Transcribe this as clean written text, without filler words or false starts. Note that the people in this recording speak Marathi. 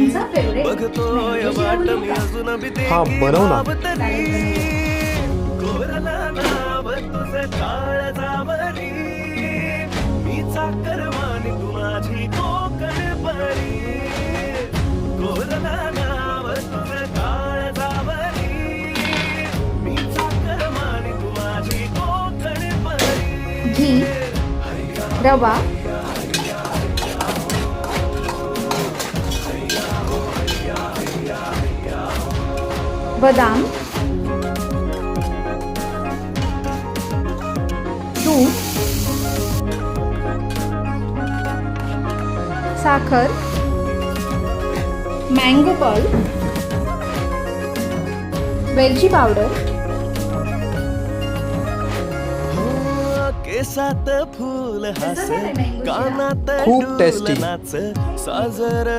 तुमचा फेवरेट बघतोय मँगो वाट शेव मी का? अजून बी हा, देखी बनव ना. भावतरी. कोरला नाव तुझं काळजावरी, मी चाकरमानी तू माझी कोकण परी. कोरला नाव तुझं काळजावरी, मी चाकरमानी तू माझी कोकण परी. घी, रवा, बदाम, दूध, साखर, मँगो पल्प, वेलची पावडर, केसात फूल हास, कसं झालंय मँगो शिरा? कानात खूप tasty. डुलनाच साजर